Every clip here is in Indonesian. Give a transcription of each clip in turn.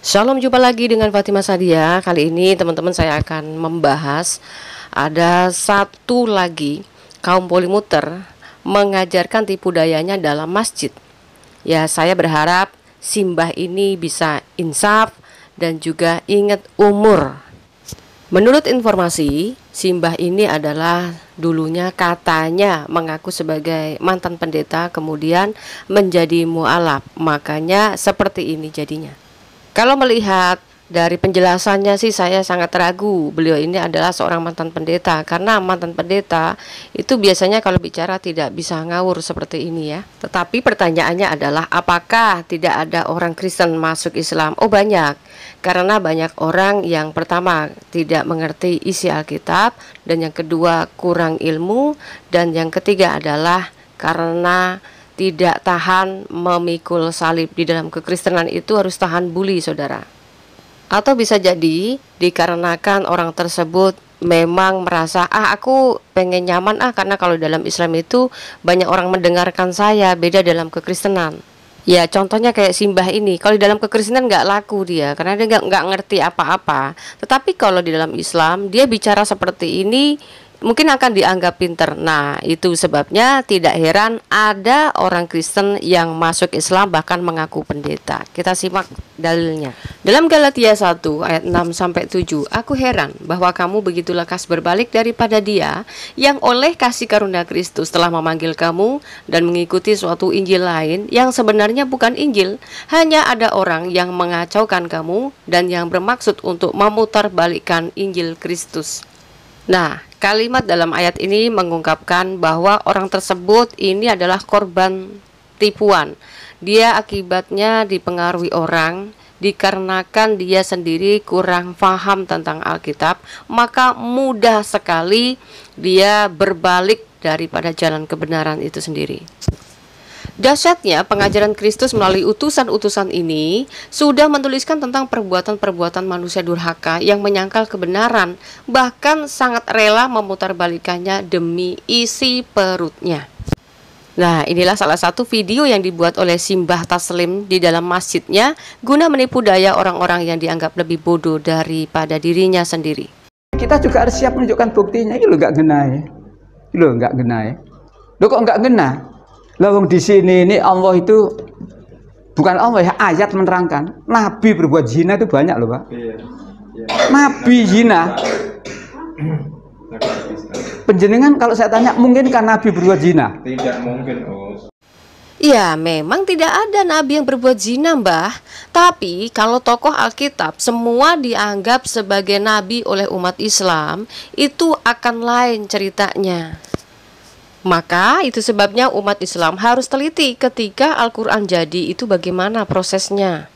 Shalom, jumpa lagi dengan Fatimah Sadia. Kali ini teman-teman saya akan membahas ada satu lagi kaum polimuter mengajarkan tipu dayanya dalam masjid. Ya, saya berharap simbah ini bisa insaf dan juga ingat umur. Menurut informasi, simbah ini adalah dulunya katanya mengaku sebagai mantan pendeta, kemudian menjadi mualaf. Makanya seperti ini jadinya. Kalau melihat dari penjelasannya sih saya sangat ragu beliau ini adalah seorang mantan pendeta, karena mantan pendeta itu biasanya kalau bicara tidak bisa ngawur seperti ini ya. Tetapi pertanyaannya adalah apakah tidak ada orang Kristen masuk Islam? Oh, banyak. Karena banyak orang yang pertama tidak mengerti isi Alkitab, dan yang kedua kurang ilmu, dan yang ketiga adalah karena tidak tahan memikul salib. Di dalam kekristenan itu harus tahan bully, saudara. Atau bisa jadi dikarenakan orang tersebut memang merasa aku pengen nyaman karena kalau dalam Islam itu banyak orang mendengarkan saya, beda dalam kekristenan. Ya, contohnya kayak simbah ini, kalau di dalam kekristenan nggak laku dia, karena dia nggak ngerti apa-apa. Tetapi kalau di dalam Islam dia bicara seperti ini, mungkin akan dianggap pinter. Nah, itu sebabnya tidak heran ada orang Kristen yang masuk Islam bahkan mengaku pendeta. Kita simak dalilnya. Dalam Galatia 1 ayat 6-7, aku heran bahwa kamu begitu lekas berbalik daripada Dia yang oleh kasih karunia Kristus telah memanggil kamu dan mengikuti suatu Injil lain yang sebenarnya bukan Injil. Hanya ada orang yang mengacaukan kamu dan yang bermaksud untuk memutarbalikkan Injil Kristus. Nah, kalimat dalam ayat ini mengungkapkan bahwa orang tersebut ini adalah korban tipuan. Dia akibatnya dipengaruhi orang, dikarenakan dia sendiri kurang paham tentang Alkitab, maka mudah sekali dia berbalik daripada jalan kebenaran itu sendiri. Dahsyatnya pengajaran Kristus melalui utusan-utusan ini sudah menuliskan tentang perbuatan-perbuatan manusia durhaka yang menyangkal kebenaran, bahkan sangat rela memutarbalikannya demi isi perutnya. Nah, inilah salah satu video yang dibuat oleh Simbah Taslim di dalam masjidnya guna menipu daya orang-orang yang dianggap lebih bodoh daripada dirinya sendiri. Kita juga harus siap menunjukkan buktinya. Ini lo nggak ngena ya, lo nggak ngena ya, lo kok nggak ngena? Lawang di sini ini Allah itu bukan Allah ya, ayat menerangkan Nabi berbuat zina itu banyak loh, Pak. Nabi zina. Penjenengan kalau saya tanya, mungkinkah Nabi berbuat zina? Tidak mungkin, Ya, memang tidak ada nabi yang berbuat zina, Mbah. Tapi kalau tokoh Alkitab semua dianggap sebagai nabi oleh umat Islam, itu akan lain ceritanya. Maka itu sebabnya umat Islam harus teliti ketika Al-Quran jadi itu bagaimana prosesnya.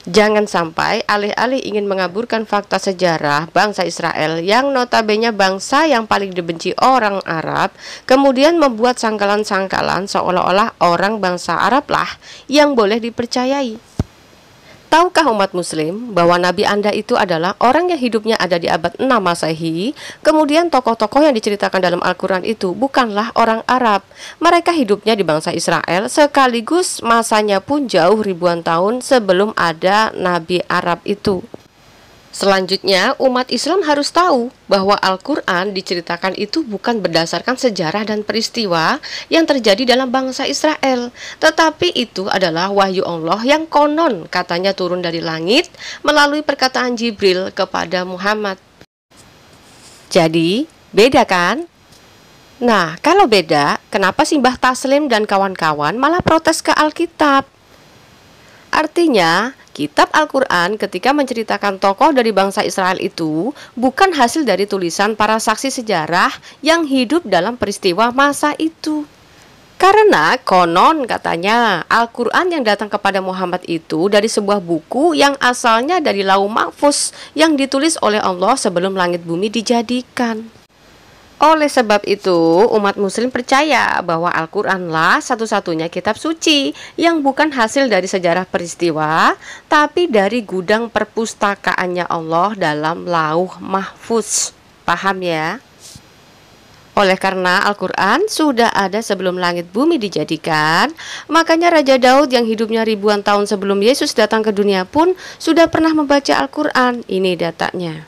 Jangan sampai alih-alih ingin mengaburkan fakta sejarah bangsa Israel yang notabene bangsa yang paling dibenci orang Arab, kemudian membuat sangkalan-sangkalan seolah-olah orang bangsa Arab lah yang boleh dipercayai. Tahukah umat muslim bahwa Nabi Anda itu adalah orang yang hidupnya ada di abad 6 Masehi? Kemudian tokoh-tokoh yang diceritakan dalam Al-Quran itu bukanlah orang Arab. Mereka hidupnya di bangsa Israel, sekaligus masanya pun jauh ribuan tahun sebelum ada Nabi Arab itu. Selanjutnya, umat Islam harus tahu bahwa Al-Quran diceritakan itu bukan berdasarkan sejarah dan peristiwa yang terjadi dalam bangsa Israel, tetapi itu adalah wahyu Allah yang konon katanya turun dari langit melalui perkataan Jibril kepada Muhammad. Jadi, beda kan? Nah, kalau beda, kenapa Simbah Taslim dan kawan-kawan malah protes ke Alkitab? Artinya, kitab Al-Quran ketika menceritakan tokoh dari bangsa Israel itu bukan hasil dari tulisan para saksi sejarah yang hidup dalam peristiwa masa itu. Karena konon katanya Al-Quran yang datang kepada Muhammad itu dari sebuah buku yang asalnya dari Lauh Mahfuz yang ditulis oleh Allah sebelum langit bumi dijadikan. Oleh sebab itu, umat muslim percaya bahwa Al-Quranlah satu-satunya kitab suci yang bukan hasil dari sejarah peristiwa, tapi dari gudang perpustakaannya Allah dalam Lauh Mahfuz. Paham ya? Oleh karena Al-Quran sudah ada sebelum langit bumi dijadikan, makanya Raja Daud yang hidupnya ribuan tahun sebelum Yesus datang ke dunia pun sudah pernah membaca Al-Quran. Ini datanya.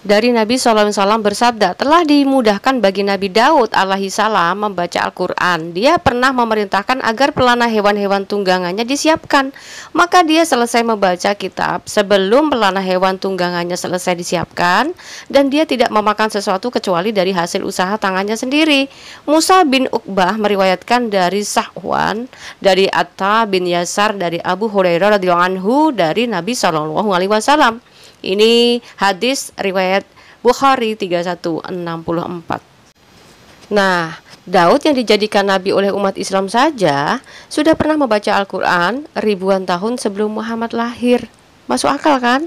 Dari Nabi SAW bersabda, telah dimudahkan bagi Nabi Daud alaihi salam membaca Al-Quran. Dia pernah memerintahkan agar pelana hewan-hewan tunggangannya disiapkan. Maka dia selesai membaca kitab sebelum pelana hewan tunggangannya selesai disiapkan, dan dia tidak memakan sesuatu kecuali dari hasil usaha tangannya sendiri. Musa bin Uqbah meriwayatkan dari Sahwan, dari Atta bin Yasar, dari Abu Hurairah radhiyallahu anhu, dari Nabi SAW. Ini hadis riwayat Bukhari 3164. Nah, Daud yang dijadikan nabi oleh umat Islam saja sudah pernah membaca Al-Quran ribuan tahun sebelum Muhammad lahir. Masuk akal kan?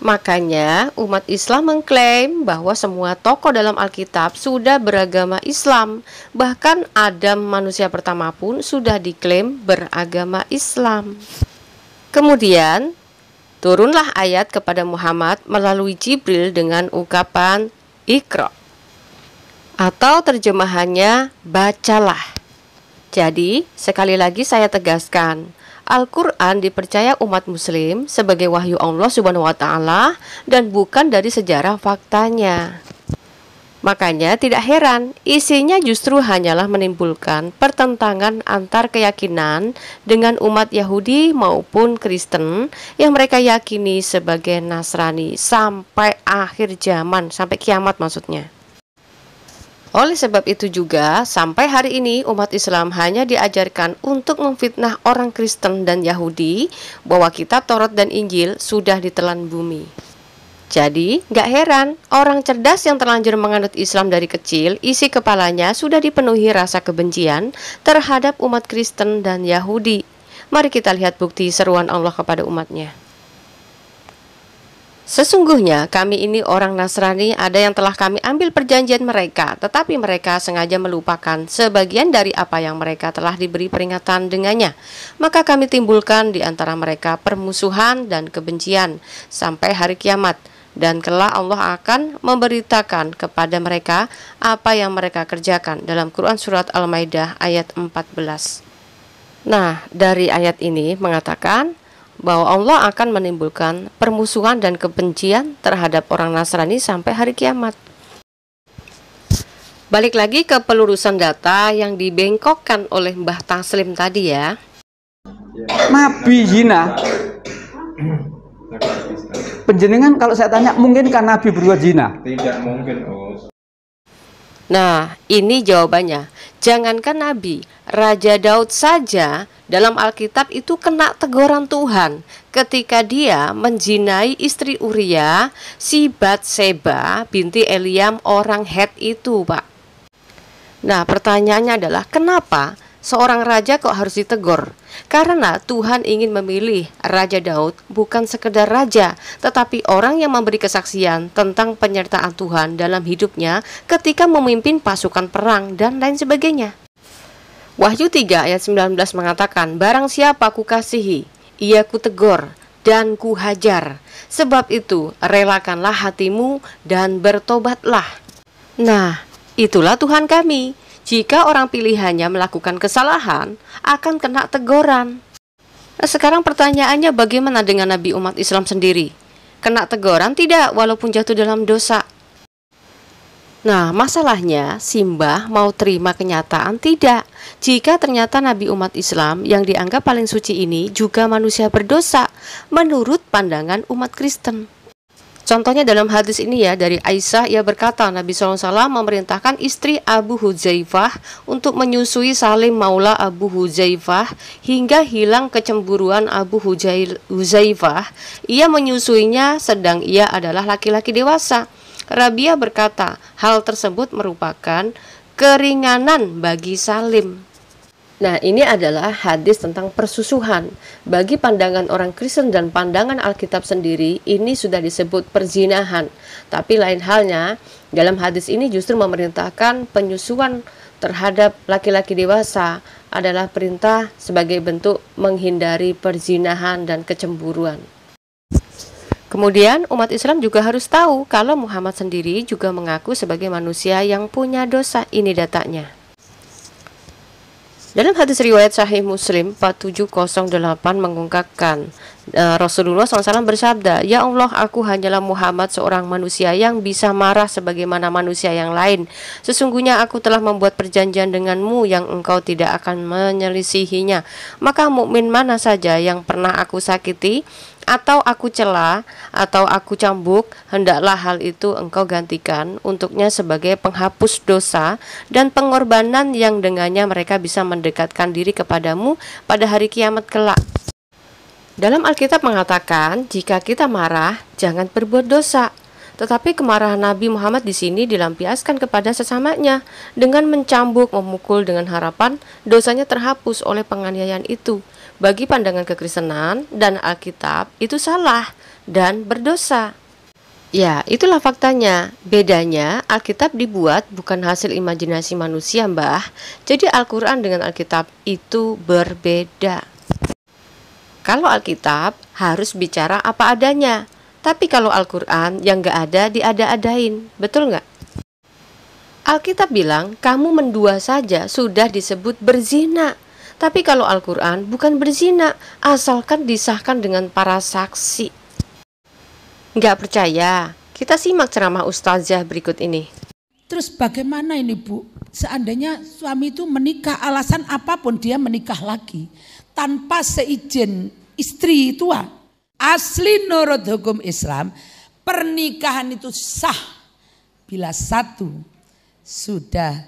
Makanya umat Islam mengklaim bahwa semua tokoh dalam Alkitab sudah beragama Islam. Bahkan Adam manusia pertama pun sudah diklaim beragama Islam. Kemudian turunlah ayat kepada Muhammad melalui Jibril dengan ungkapan Iqra, atau terjemahannya bacalah. Jadi sekali lagi saya tegaskan, Al-Quran dipercaya umat muslim sebagai wahyu Allah Subhanahu wa Ta'ala dan bukan dari sejarah faktanya. Makanya tidak heran, isinya justru hanyalah menimbulkan pertentangan antar keyakinan dengan umat Yahudi maupun Kristen yang mereka yakini sebagai Nasrani sampai akhir zaman, sampai kiamat maksudnya. Oleh sebab itu juga, sampai hari ini umat Islam hanya diajarkan untuk memfitnah orang Kristen dan Yahudi bahwa kitab Taurat dan Injil sudah ditelan bumi. Jadi, gak heran, orang cerdas yang terlanjur menganut Islam dari kecil, isi kepalanya sudah dipenuhi rasa kebencian terhadap umat Kristen dan Yahudi. Mari kita lihat bukti seruan Allah kepada umatnya. Sesungguhnya kami ini orang Nasrani, ada yang telah kami ambil perjanjian mereka, tetapi mereka sengaja melupakan sebagian dari apa yang mereka telah diberi peringatan dengannya. Maka kami timbulkan di antara mereka permusuhan dan kebencian sampai hari kiamat. Dan kelak Allah akan memberitakan kepada mereka apa yang mereka kerjakan. Dalam Quran Surat Al-Maidah ayat 14. Nah, dari ayat ini mengatakan bahwa Allah akan menimbulkan permusuhan dan kebencian terhadap orang Nasrani sampai hari kiamat. Balik lagi ke pelurusan data yang dibengkokkan oleh Mbah Taslim tadi ya. Nabi zina. Penjenengan kalau saya tanya, mungkinkah Nabi berbuat zina? Tidak mungkin, Nah, ini jawabannya. Jangankan Nabi, Raja Daud saja dalam Alkitab itu kena teguran Tuhan ketika dia menzinai istri Uria, si Batseba binti Eliam orang Het itu, Pak. Nah, pertanyaannya adalah kenapa seorang raja kok harus ditegur? Karena Tuhan ingin memilih Raja Daud bukan sekedar raja, tetapi orang yang memberi kesaksian tentang penyertaan Tuhan dalam hidupnya ketika memimpin pasukan perang dan lain sebagainya. Wahyu 3 ayat 19 mengatakan, barang siapa kukasihi, ia kutegur dan kuhajar. Sebab itu relakanlah hatimu dan bertobatlah. Nah, itulah Tuhan kami. Jika orang pilihannya melakukan kesalahan, akan kena teguran. Nah, sekarang pertanyaannya bagaimana dengan Nabi umat Islam sendiri? Kena teguran tidak walaupun jatuh dalam dosa? Nah, masalahnya Simbah mau terima kenyataan tidak. Jika ternyata Nabi umat Islam yang dianggap paling suci ini juga manusia berdosa menurut pandangan umat Kristen. Contohnya dalam hadis ini ya, dari Aisyah, ia berkata Nabi SAW memerintahkan istri Abu Huzaifah untuk menyusui Salim Maula Abu Huzaifah hingga hilang kecemburuan Abu Huzaifah. Ia menyusuinya sedang ia adalah laki-laki dewasa. Rabiah berkata, hal tersebut merupakan keringanan bagi Salim. Nah, ini adalah hadis tentang persusuhan. Bagi pandangan orang Kristen dan pandangan Alkitab sendiri, ini sudah disebut perzinahan. Tapi lain halnya, dalam hadis ini justru memerintahkan penyusuan terhadap laki-laki dewasa adalah perintah sebagai bentuk menghindari perzinahan dan kecemburuan. Kemudian umat Islam juga harus tahu kalau Muhammad sendiri juga mengaku sebagai manusia yang punya dosa. Ini datanya. Dalam hadis riwayat Sahih Muslim 4708 mengungkapkan Rasulullah SAW bersabda, "Ya Allah, aku hanyalah Muhammad, seorang manusia yang bisa marah sebagaimana manusia yang lain. Sesungguhnya aku telah membuat perjanjian denganmu yang engkau tidak akan menyelisihinya. Maka mukmin mana saja yang pernah aku sakiti, atau aku cela, atau aku cambuk, hendaklah hal itu engkau gantikan untuknya sebagai penghapus dosa dan pengorbanan yang dengannya mereka bisa mendekatkan diri kepadamu pada hari kiamat kelak." Dalam Alkitab mengatakan, jika kita marah, jangan berbuat dosa. Tetapi kemarahan Nabi Muhammad di sini dilampiaskan kepada sesamanya dengan mencambuk, memukul dengan harapan dosanya terhapus oleh penganiayaan itu. Bagi pandangan kekristenan dan Alkitab, itu salah dan berdosa. Ya, itulah faktanya. Bedanya, Alkitab dibuat bukan hasil imajinasi manusia, Mbah. Jadi Al-Quran dengan Alkitab itu berbeda. Kalau Alkitab harus bicara apa adanya, tapi kalau Al-Quran yang gak ada diada-adain, betul gak? Alkitab bilang kamu mendua saja sudah disebut berzina. Tapi kalau Al-Quran bukan berzina, asalkan disahkan dengan para saksi. Gak percaya? Kita simak ceramah Ustazah berikut ini. Terus bagaimana ini Bu? Seandainya suami itu menikah, alasan apapun dia menikah lagi tanpa seizin istri tua. Asli nurut hukum Islam, pernikahan itu sah bila satu sudah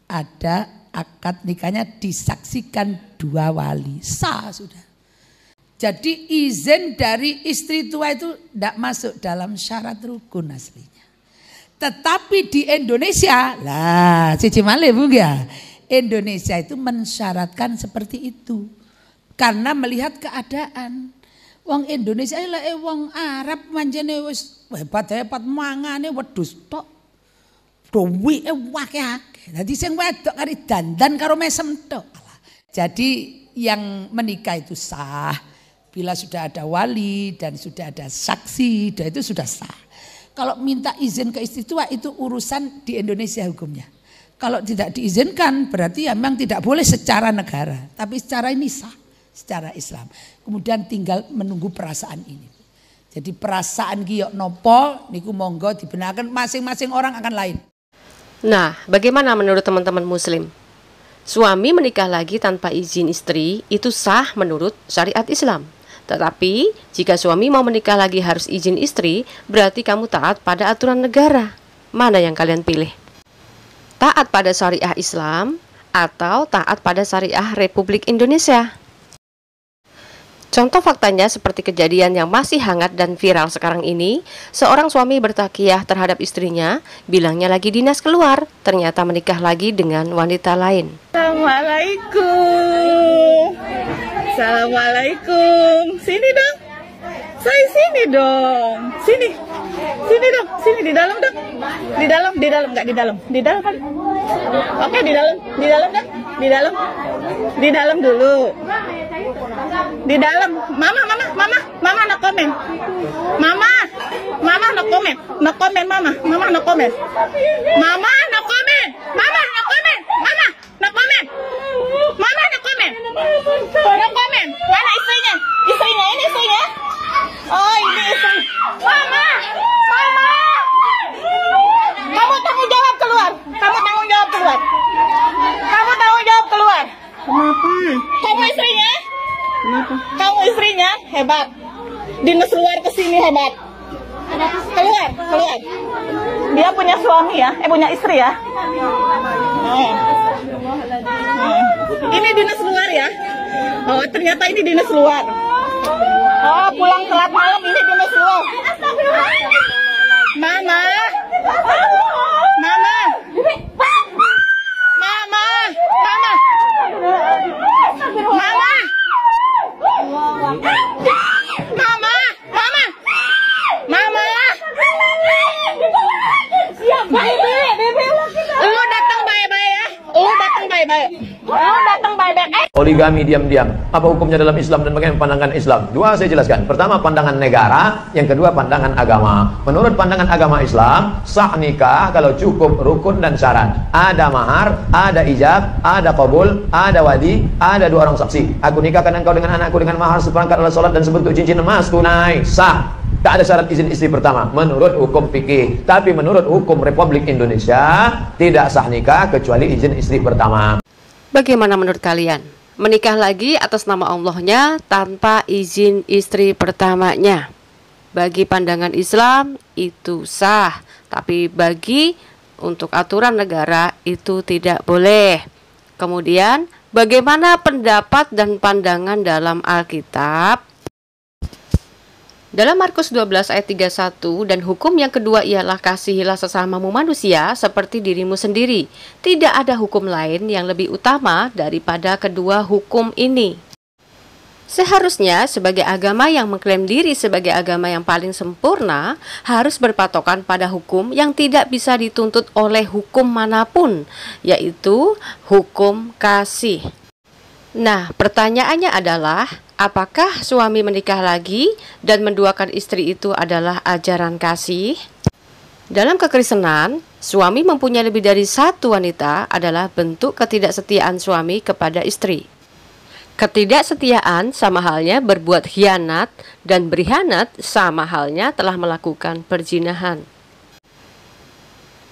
ada akad nikahnya disaksikan dua wali. Sah sudah. Jadi izin dari istri tua itu tidak masuk dalam syarat rukun aslinya. Tetapi di Indonesia, lah Cici Male Bu ya, Indonesia itu mensyaratkan seperti itu. Karena melihat keadaan. Wong Indonesia lah wong Arab manjane wis hebat-hebat mangane wedhus tok. Duwike akeh-akeh. Dadi sing wedok kari dandan karo mesem tok. Jadi yang menikah itu sah bila sudah ada wali dan sudah ada saksi, dan itu sudah sah. Kalau minta izin ke istri tua itu urusan di Indonesia hukumnya. Kalau tidak diizinkan berarti ya memang tidak boleh secara negara, tapi secara ini sah, secara Islam. Kemudian tinggal menunggu perasaan ini. Jadi perasaan giyok nopo niku monggo dibenarkan, masing-masing orang akan lain. Nah, bagaimana menurut teman-teman muslim? Suami menikah lagi tanpa izin istri itu sah menurut syariat Islam. Tetapi jika suami mau menikah lagi harus izin istri, berarti kamu taat pada aturan negara. Mana yang kalian pilih? Taat pada syariah Islam atau taat pada syariah Republik Indonesia? Contoh faktanya seperti kejadian yang masih hangat dan viral sekarang ini, seorang suami bertakiyah terhadap istrinya, bilangnya lagi dinas keluar, ternyata menikah lagi dengan wanita lain. Assalamualaikum. Assalamualaikum. Sini dong. Saya sini dong. Sini. Sini dong. Sini di dalam dong. Di dalam enggak di dalam. Di dalam kan? Oke, di dalam. Di dalam kan? Di dalam. Di dalam dulu. Di dalam. Mama no komen. Mama no komen. No komen mama. Mama no komen. Mama no komen. Mama no komen. Mama no komen. Mama no komen. No komen. Mana istrinya? Istrinya ini istrinya. Oh, ini istrinya. Mama. Kamu tanggung jawab keluar. Kamu tanggung jawab keluar. Kamu tanggung jawab keluar. Kenapa? Kamu istrinya? Kenapa? Kamu istrinya hebat. Dinas luar kesini hebat. Keluar. Dia punya suami ya, punya istri ya. Ini dinas luar ya. Oh, ternyata ini dinas luar. Oh, pulang telat malam ini dinas luar. Mama. Lu datang baik-baik ya. Lu datang baik-baik. Poligami diam-diam. Apa hukumnya dalam Islam dan bagaimana pandangan Islam? Dua saya jelaskan. Pertama pandangan negara, yang kedua pandangan agama. Menurut pandangan agama Islam, sah nikah kalau cukup rukun dan syarat. Ada mahar, ada ijab, ada qabul, ada wali, ada dua orang saksi. Aku nikahkan engkau dengan anakku dengan mahar seperangkat alat salat dan sebentuk cincin emas tunai. Sah. Tak ada syarat izin istri pertama menurut hukum fikih. Tapi menurut hukum Republik Indonesia tidak sah nikah kecuali izin istri pertama. Bagaimana menurut kalian? Menikah lagi atas nama Allahnya tanpa izin istri pertamanya. Bagi pandangan Islam itu sah, tapi bagi untuk aturan negara itu tidak boleh. Kemudian bagaimana pendapat dan pandangan dalam Alkitab? Dalam Markus 12 ayat 31, dan hukum yang kedua ialah kasihilah sesamamu manusia seperti dirimu sendiri. Tidak ada hukum lain yang lebih utama daripada kedua hukum ini. Seharusnya sebagai agama yang mengklaim diri sebagai agama yang paling sempurna harus berpatokan pada hukum yang tidak bisa dituntut oleh hukum manapun, yaitu hukum kasih. Nah, pertanyaannya adalah, apakah suami menikah lagi dan menduakan istri itu adalah ajaran kasih? Dalam kekristenan, suami mempunyai lebih dari satu wanita adalah bentuk ketidaksetiaan suami kepada istri. Ketidaksetiaan sama halnya berbuat khianat, dan berkhianat sama halnya telah melakukan perzinahan.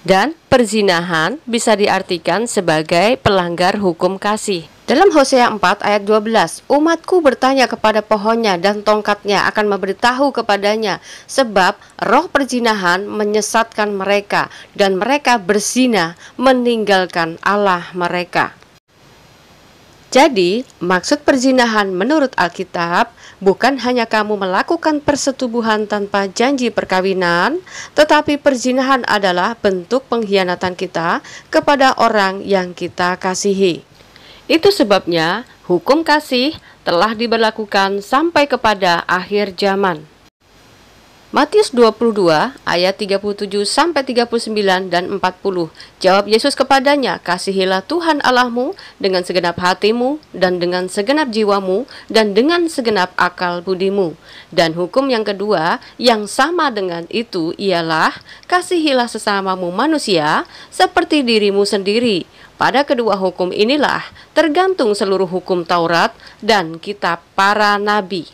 Dan perzinahan bisa diartikan sebagai pelanggar hukum kasih. Dalam Hosea 4 ayat 12, umatku bertanya kepada pohonnya dan tongkatnya akan memberitahu kepadanya, sebab roh perzinahan menyesatkan mereka dan mereka berzina meninggalkan Allah mereka. Jadi, maksud perzinahan menurut Alkitab bukan hanya kamu melakukan persetubuhan tanpa janji perkawinan, tetapi perzinahan adalah bentuk pengkhianatan kita kepada orang yang kita kasihi. Itu sebabnya hukum kasih telah diberlakukan sampai kepada akhir zaman. Matius 22 ayat 37 sampai 39 dan 40. Jawab Yesus kepadanya, kasihilah Tuhan Allahmu dengan segenap hatimu dan dengan segenap jiwamu dan dengan segenap akal budimu. Dan hukum yang kedua yang sama dengan itu ialah kasihilah sesamamu manusia seperti dirimu sendiri. Pada kedua hukum inilah tergantung seluruh hukum Taurat dan kitab para nabi.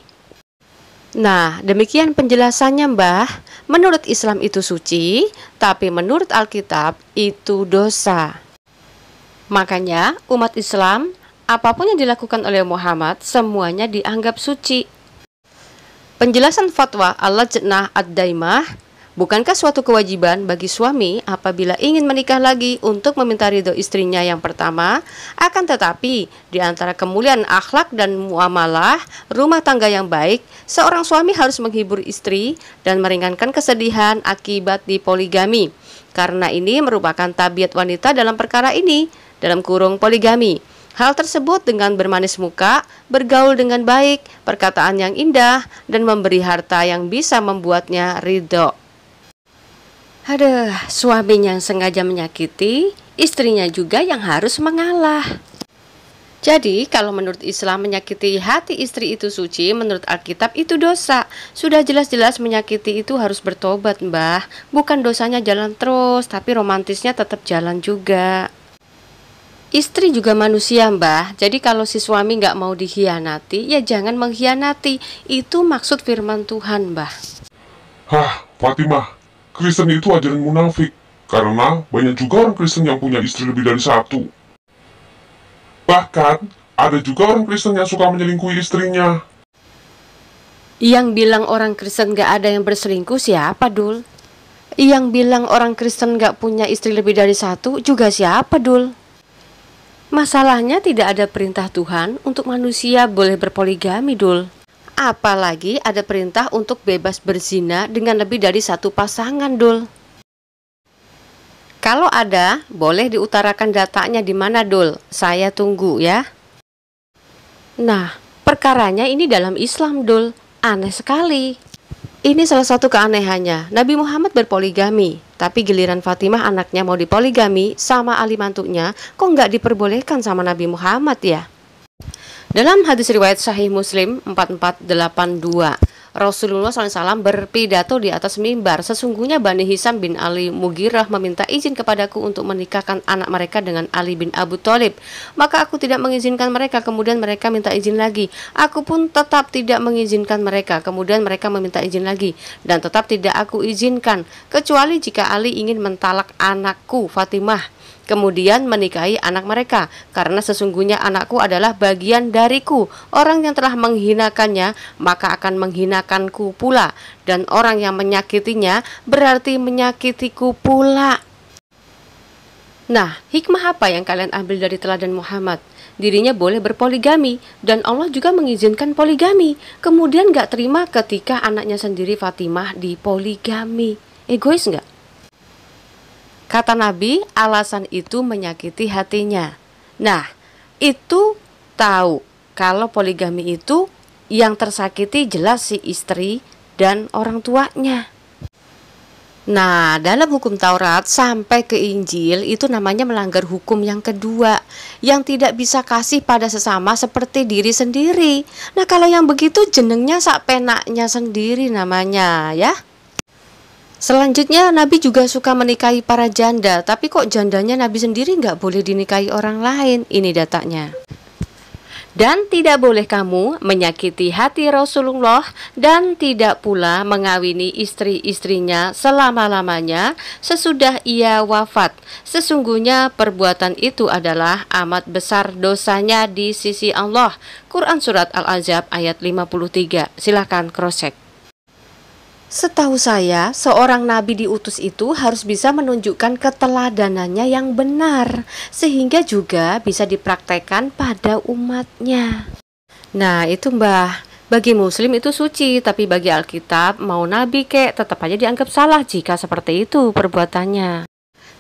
Nah, demikian penjelasannya, Mbah. Menurut Islam itu suci, tapi menurut Alkitab itu dosa. Makanya, umat Islam, apapun yang dilakukan oleh Muhammad, semuanya dianggap suci. Penjelasan fatwa Al-Lajnah Ad-Daimah, bukankah suatu kewajiban bagi suami apabila ingin menikah lagi untuk meminta ridho istrinya yang pertama? Akan tetapi, di antara kemuliaan akhlak dan muamalah rumah tangga yang baik, seorang suami harus menghibur istri dan meringankan kesedihan akibat dipoligami. Karena ini merupakan tabiat wanita dalam perkara ini, dalam kurung poligami. Hal tersebut dengan bermanis muka, bergaul dengan baik, perkataan yang indah, dan memberi harta yang bisa membuatnya ridho. Aduh, suaminya yang sengaja menyakiti, istrinya juga yang harus mengalah. Jadi, kalau menurut Islam menyakiti hati istri itu suci, menurut Alkitab itu dosa. Sudah jelas-jelas menyakiti itu harus bertobat, Mbah. Bukan dosanya jalan terus, tapi romantisnya tetap jalan juga. Istri juga manusia, Mbah. Jadi kalau si suami nggak mau dikhianati, ya jangan mengkhianati. Itu maksud firman Tuhan, Mbah. Hah, Fatimah. Kristen itu ajaran munafik, karena banyak juga orang Kristen yang punya istri lebih dari satu. Bahkan, ada juga orang Kristen yang suka menyelingkuhi istrinya. Yang bilang orang Kristen gak ada yang berselingkuh siapa, Dul? Yang bilang orang Kristen gak punya istri lebih dari satu juga siapa, Dul? Masalahnya tidak ada perintah Tuhan untuk manusia boleh berpoligami, Dul. Apalagi ada perintah untuk bebas berzina dengan lebih dari satu pasangan, Dul. Kalau ada, boleh diutarakan datanya di mana, Dul? Saya tunggu ya. Nah, perkaranya ini dalam Islam, Dul. Aneh sekali. Ini salah satu keanehannya. Nabi Muhammad berpoligami, tapi giliran Fatimah anaknya mau dipoligami sama ali mantunya, kok nggak diperbolehkan sama Nabi Muhammad ya? Dalam hadis riwayat Sahih Muslim 4482, Rasulullah SAW berpidato di atas mimbar, sesungguhnya Bani Hisam bin Ali Mughirah meminta izin kepadaku untuk menikahkan anak mereka dengan Ali bin Abu Thalib. Maka aku tidak mengizinkan mereka, kemudian mereka minta izin lagi. Aku pun tetap tidak mengizinkan mereka, kemudian mereka meminta izin lagi, dan tetap tidak aku izinkan, kecuali jika Ali ingin mentalak anakku Fatimah, kemudian menikahi anak mereka, karena sesungguhnya anakku adalah bagian dariku. Orang yang telah menghinakannya maka akan menghinakanku pula, dan orang yang menyakitinya berarti menyakitiku pula. Nah, hikmah apa yang kalian ambil dari teladan Muhammad? Dirinya boleh berpoligami, dan Allah juga mengizinkan poligami. Kemudian gak terima ketika anaknya sendiri Fatimah dipoligami. Egois gak? Kata Nabi, alasan itu menyakiti hatinya. Nah, itu tahu kalau poligami itu yang tersakiti jelas si istri dan orang tuanya. Nah, dalam hukum Taurat sampai ke Injil itu namanya melanggar hukum yang kedua, yang tidak bisa kasih pada sesama seperti diri sendiri. Nah, kalau yang begitu jenengnya sak penaknya sendiri namanya, ya. Selanjutnya, Nabi juga suka menikahi para janda, tapi kok jandanya Nabi sendiri nggak boleh dinikahi orang lain? Ini datanya. Dan tidak boleh kamu menyakiti hati Rasulullah, dan tidak pula mengawini istri-istrinya selama-lamanya sesudah ia wafat. Sesungguhnya perbuatan itu adalah amat besar dosanya di sisi Allah. Quran Surat Al-Ahzab ayat 53. Silahkan cross-check. Setahu saya, seorang nabi diutus itu harus bisa menunjukkan keteladanannya yang benar, sehingga juga bisa dipraktekkan pada umatnya. Nah, itu Mbah, bagi muslim itu suci, tapi bagi Alkitab, mau nabi kek, tetap aja dianggap salah jika seperti itu perbuatannya.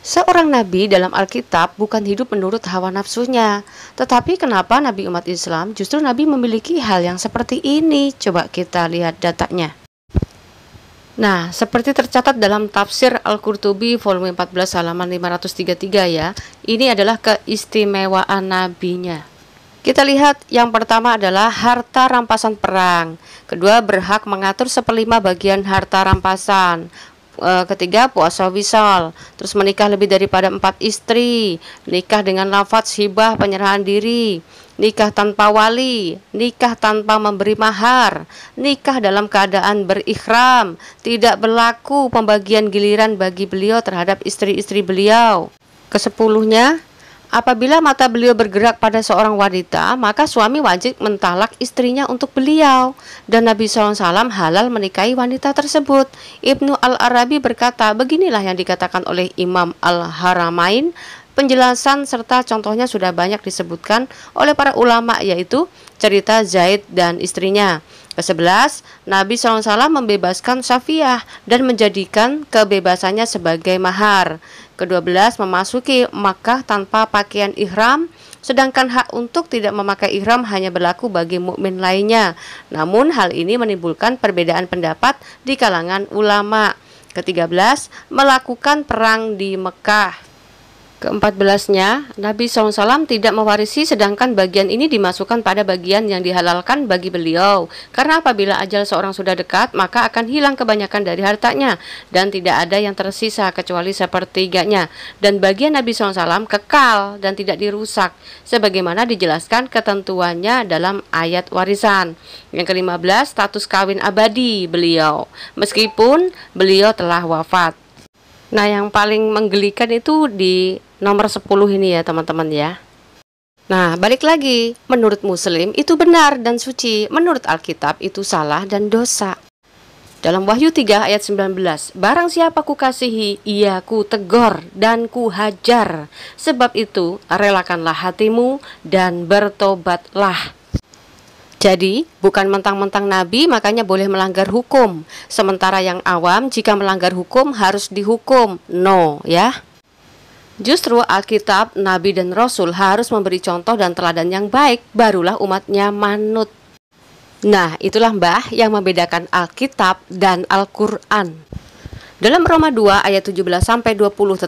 Seorang nabi dalam Alkitab bukan hidup menurut hawa nafsunya. Tetapi kenapa nabi umat Islam justru nabi memiliki hal yang seperti ini? Coba kita lihat datanya. Nah, seperti tercatat dalam tafsir Al-Qurtubi volume 14 halaman 533 ya. Ini adalah keistimewaan nabinya. Kita lihat yang pertama adalah harta rampasan perang. Kedua, berhak mengatur 1/5 bagian harta rampasan. Ketiga, puasa wisal. Terus menikah lebih daripada 4 istri. Nikah dengan lafaz hibah penyerahan diri. Nikah tanpa wali, nikah tanpa memberi mahar, nikah dalam keadaan berikhram, tidak berlaku pembagian giliran bagi beliau terhadap istri-istri beliau. Kesepuluhnya, apabila mata beliau bergerak pada seorang wanita, maka suami wajib mentalak istrinya untuk beliau, dan Nabi SAW halal menikahi wanita tersebut. Ibnu Al-Arabi berkata, beginilah yang dikatakan oleh Imam Al-Haramain. Penjelasan serta contohnya sudah banyak disebutkan oleh para ulama, yaitu cerita Zaid dan istrinya. Ke-11, Nabi SAW membebaskan Safiyah dan menjadikan kebebasannya sebagai mahar. Ke-12, memasuki Makkah tanpa pakaian ihram, sedangkan hak untuk tidak memakai ihram hanya berlaku bagi mukmin lainnya. Namun hal ini menimbulkan perbedaan pendapat di kalangan ulama. Ke-13, melakukan perang di Mekah. Ke-14-nya, Nabi SAW tidak mewarisi, sedangkan bagian ini dimasukkan pada bagian yang dihalalkan bagi beliau. Karena apabila ajal seorang sudah dekat, maka akan hilang kebanyakan dari hartanya, dan tidak ada yang tersisa kecuali sepertiganya. Dan bagian Nabi SAW kekal dan tidak dirusak, sebagaimana dijelaskan ketentuannya dalam ayat warisan. Yang ke-15, status kawin abadi beliau, meskipun beliau telah wafat. Nah, yang paling menggelikan itu di nomor 10 ini ya teman-teman ya. Nah, balik lagi, menurut Muslim itu benar dan suci, menurut Alkitab itu salah dan dosa. Dalam Wahyu 3 ayat 19, barang siapa ku kasihi, ia ku tegor dan ku hajar. Sebab itu, relakanlah hatimu dan bertobatlah. Jadi, bukan mentang-mentang Nabi makanya boleh melanggar hukum. Sementara yang awam jika melanggar hukum harus dihukum. No, ya. Justru Alkitab, Nabi dan Rasul harus memberi contoh dan teladan yang baik, barulah umatnya manut. Nah, itulah Mbah yang membedakan Alkitab dan Al-Quran. Dalam Roma 2 ayat 17-20,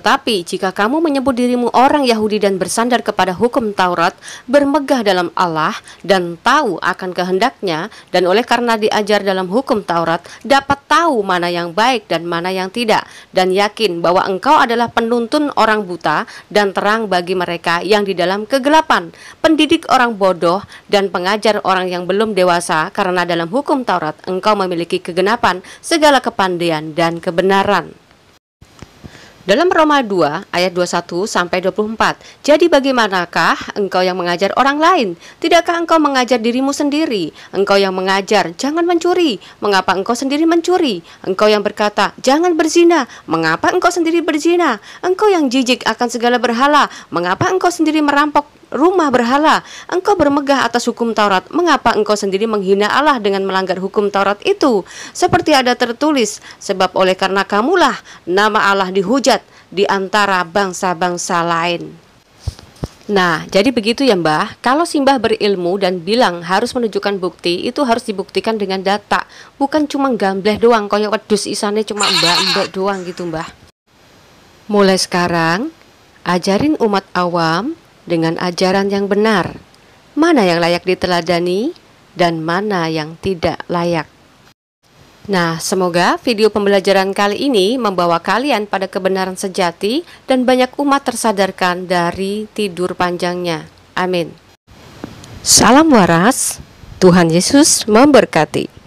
tetapi jika kamu menyebut dirimu orang Yahudi dan bersandar kepada hukum Taurat, bermegah dalam Allah dan tahu akan kehendaknya, dan oleh karena diajar dalam hukum Taurat, dapat tahu mana yang baik dan mana yang tidak, dan yakin bahwa engkau adalah penuntun orang buta dan terang bagi mereka yang di dalam kegelapan, pendidik orang bodoh dan pengajar orang yang belum dewasa, karena dalam hukum Taurat engkau memiliki kegenapan, segala kepandaian dan kebenaran. Dalam Roma 2 ayat 21-24, jadi bagaimanakah engkau yang mengajar orang lain? Tidakkah engkau mengajar dirimu sendiri? Engkau yang mengajar, jangan mencuri. Mengapa engkau sendiri mencuri? Engkau yang berkata, jangan berzina. Mengapa engkau sendiri berzina? Engkau yang jijik akan segala berhala. Mengapa engkau sendiri merampok rumah berhala? Engkau bermegah atas hukum Taurat. Mengapa engkau sendiri menghina Allah dengan melanggar hukum Taurat itu? Seperti ada tertulis, sebab oleh karena kamulah nama Allah dihujat di antara bangsa-bangsa lain. Nah, jadi begitu ya Mbah. Kalau Simbah berilmu dan bilang harus menunjukkan bukti, itu harus dibuktikan dengan data, bukan cuma gambleh doang, koyo wedus isane cuma mbak-mbak doang gitu Mbah. Mulai sekarang, ajarin umat awam dengan ajaran yang benar, mana yang layak diteladani dan mana yang tidak layak. Nah, semoga video pembelajaran kali ini membawa kalian pada kebenaran sejati dan banyak umat tersadarkan dari tidur panjangnya. Amin. Salam waras, Tuhan Yesus memberkati.